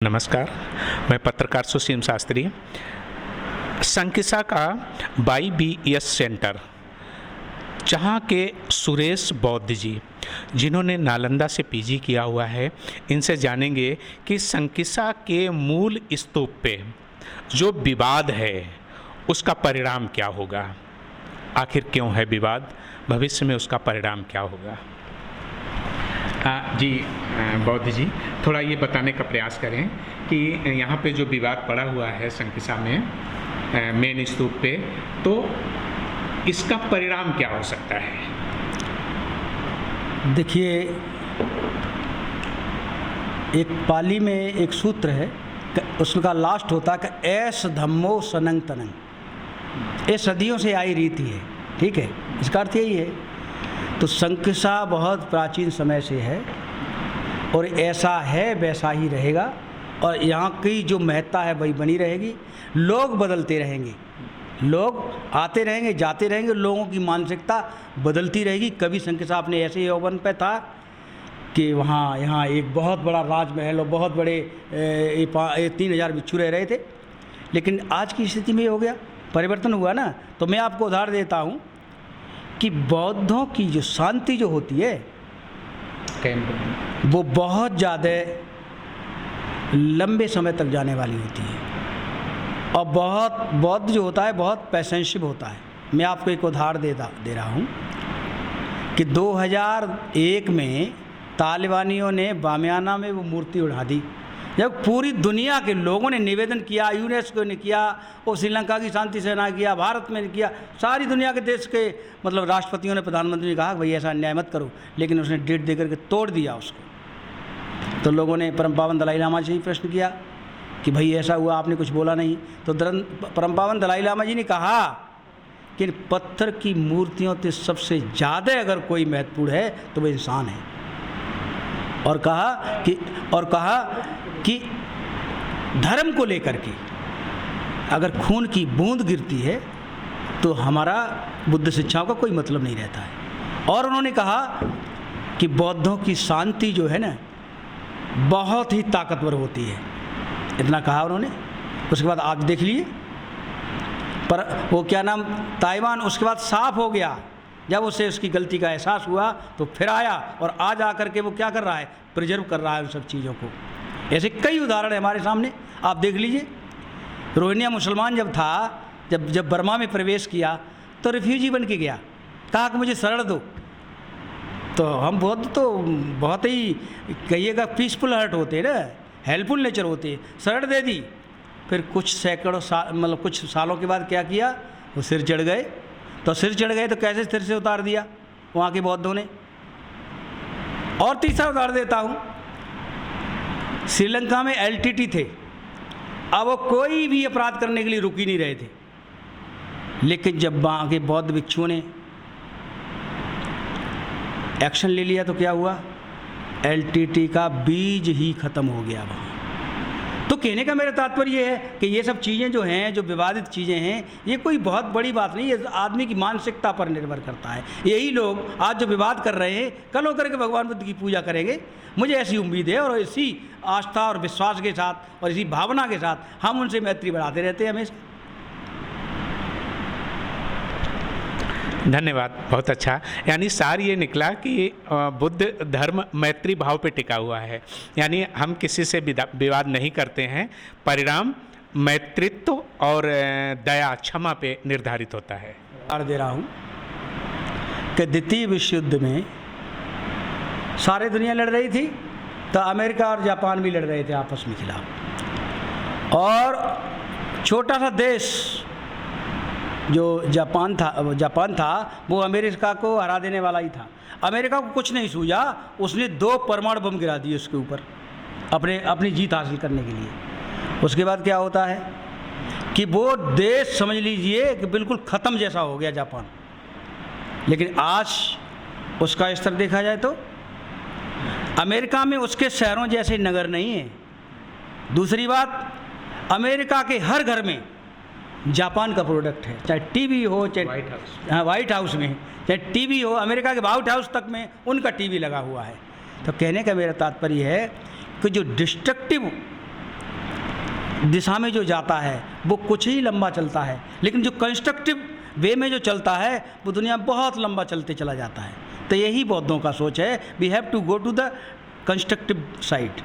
नमस्कार, मैं पत्रकार सुशील शास्त्री। संकिसा का YBS सेंटर, जहाँ के सुरेश बौद्ध जी, जिन्होंने नालंदा से PG किया हुआ है, इनसे जानेंगे कि संकिसा के मूल स्तूप पे जो विवाद है उसका परिणाम क्या होगा, आखिर क्यों है विवाद, भविष्य में उसका परिणाम क्या होगा। जी बौद्ध जी, थोड़ा ये बताने का प्रयास करें कि यहाँ पे जो विवाद पड़ा हुआ है संकिसा में मेन स्तूप पे, तो इसका परिणाम क्या हो सकता है। देखिए, एक पाली में एक सूत्र है, उसका लास्ट होता है कि ऐस धम्मो सनंग तनंग। ये सदियों से आई रीति है, ठीक है, इसका अर्थ यही है। तो संकिसा बहुत प्राचीन समय से है और ऐसा है वैसा ही रहेगा, और यहाँ की जो महत्ता है वही बनी रहेगी। लोग बदलते रहेंगे, लोग आते रहेंगे जाते रहेंगे, लोगों की मानसिकता बदलती रहेगी। कभी संकिसा अपने ऐसे यौवन पे था कि वहाँ यहाँ एक बहुत बड़ा राजमहल और बहुत बड़े 3000 बिच्छू रह रहे थे, लेकिन आज की स्थिति में ये हो गया, परिवर्तन हुआ ना। तो मैं आपको उदाहरण देता हूँ कि बौद्धों की जो शांति जो होती है वो बहुत ज़्यादा लंबे समय तक जाने वाली होती है, और बहुत बौद्ध जो होता है बहुत पैसेंसिव होता है। मैं आपको एक उदाहरण दे रहा हूँ कि 2001 में तालिबानियों ने बामियाना में वो मूर्ति उड़ा दी, जब पूरी दुनिया के लोगों ने निवेदन किया, यूनेस्को ने किया, और श्रीलंका की शांति सेना किया, भारत में किया, सारी दुनिया के देश के मतलब राष्ट्रपतियों ने, प्रधानमंत्री ने कहा कि भाई ऐसा अन्याय मत करो, लेकिन उसने डेट दे करके तोड़ दिया उसको। तो लोगों ने परम पावन दलाई लामा से ही प्रश्न किया कि भाई ऐसा हुआ, आपने कुछ बोला नहीं। तो परम पावन दलाई लामा जी ने कहा कि पत्थर की मूर्तियों से सबसे ज़्यादा अगर कोई महत्वपूर्ण है तो वो इंसान है, और कहा कि धर्म को लेकर के अगर खून की बूंद गिरती है तो हमारा बुद्ध शिक्षाओं का कोई मतलब नहीं रहता है। और उन्होंने कहा कि बौद्धों की शांति जो है ना बहुत ही ताकतवर होती है, इतना कहा उन्होंने। उसके बाद आप देख लिए, पर वो क्या नाम, ताइवान उसके बाद साफ हो गया। जब उसे उसकी गलती का एहसास हुआ तो फिर आया, और आज आकर के वो क्या कर रहा है, प्रिजर्व कर रहा है उन सब चीज़ों को। ऐसे कई उदाहरण है हमारे सामने, आप देख लीजिए। रोहिंग्या मुसलमान जब बर्मा में प्रवेश किया तो रिफ्यूजी बन के गया, कहा कि मुझे शरण दो। तो हम बौद्ध तो बहुत ही कहिएगा पीसफुल हार्ट होते हैं ना, हेल्पफुल नेचर होते हैं, शरण दे दी। फिर कुछ सैकड़ों साल मतलब कुछ सालों के बाद क्या किया, वो सिर चढ़ गए। तो सिर चढ़ गए तो कैसे सिर से उतार दिया वहाँ के बौद्धों ने। और तीसरा उदाहरण देता हूँ, श्रीलंका में LTT थे, अब वो कोई भी अपराध करने के लिए रुक ही नहीं रहे थे, लेकिन जब वहाँ के बौद्ध भिक्षुओं ने एक्शन ले लिया तो क्या हुआ, LTT का बीज ही खत्म हो गया वहाँ। तो कहने का मेरा तात्पर्य है कि ये सब चीज़ें जो हैं, जो विवादित चीज़ें हैं, ये कोई बहुत बड़ी बात नहीं है, आदमी की मानसिकता पर निर्भर करता है। यही लोग आज जो विवाद कर रहे हैं, कल होकर के भगवान बुद्ध की पूजा करेंगे, मुझे ऐसी उम्मीद है। और इसी आस्था और विश्वास के साथ और इसी भावना के साथ हम उनसे मैत्री बढ़ाते रहते हैं हमेशा। धन्यवाद, बहुत अच्छा। यानी सार ये निकला कि बुद्ध धर्म मैत्री भाव पे टिका हुआ है, यानी हम किसी से विवाद नहीं करते हैं, परिणाम मैत्रित्व और दया क्षमा पे निर्धारित होता है। उदाहरण दे रहा हूँ कि द्वितीय विश्व युद्ध में सारी दुनिया लड़ रही थी, तो अमेरिका और जापान भी लड़ रहे थे आपस में खिलाफ, और छोटा सा देश जो जापान था वो अमेरिका को हरा देने वाला ही था। अमेरिका को कुछ नहीं सूझा, उसने 2 परमाणु बम गिरा दिए उसके ऊपर अपनी जीत हासिल करने के लिए। उसके बाद क्या होता है कि वो देश समझ लीजिए कि बिल्कुल ख़त्म जैसा हो गया जापान। लेकिन आज उसका स्तर देखा जाए तो अमेरिका में उसके शहरों जैसे नगर नहीं है। दूसरी बात, अमेरिका के हर घर में जापान का प्रोडक्ट है, चाहे टीवी हो, चाहे व्हाइट हाउस में चाहे टीवी हो, अमेरिका के व्हाइट हाउस तक में उनका टीवी लगा हुआ है। तो कहने का मेरा तात्पर्य है कि जो डिस्ट्रक्टिव दिशा में जो जाता है वो कुछ ही लंबा चलता है, लेकिन जो कंस्ट्रक्टिव वे में जो चलता है वो दुनिया में बहुत लंबा चलते चला जाता है। तो यही बौद्धों का सोच है, we have to go to the constructive side.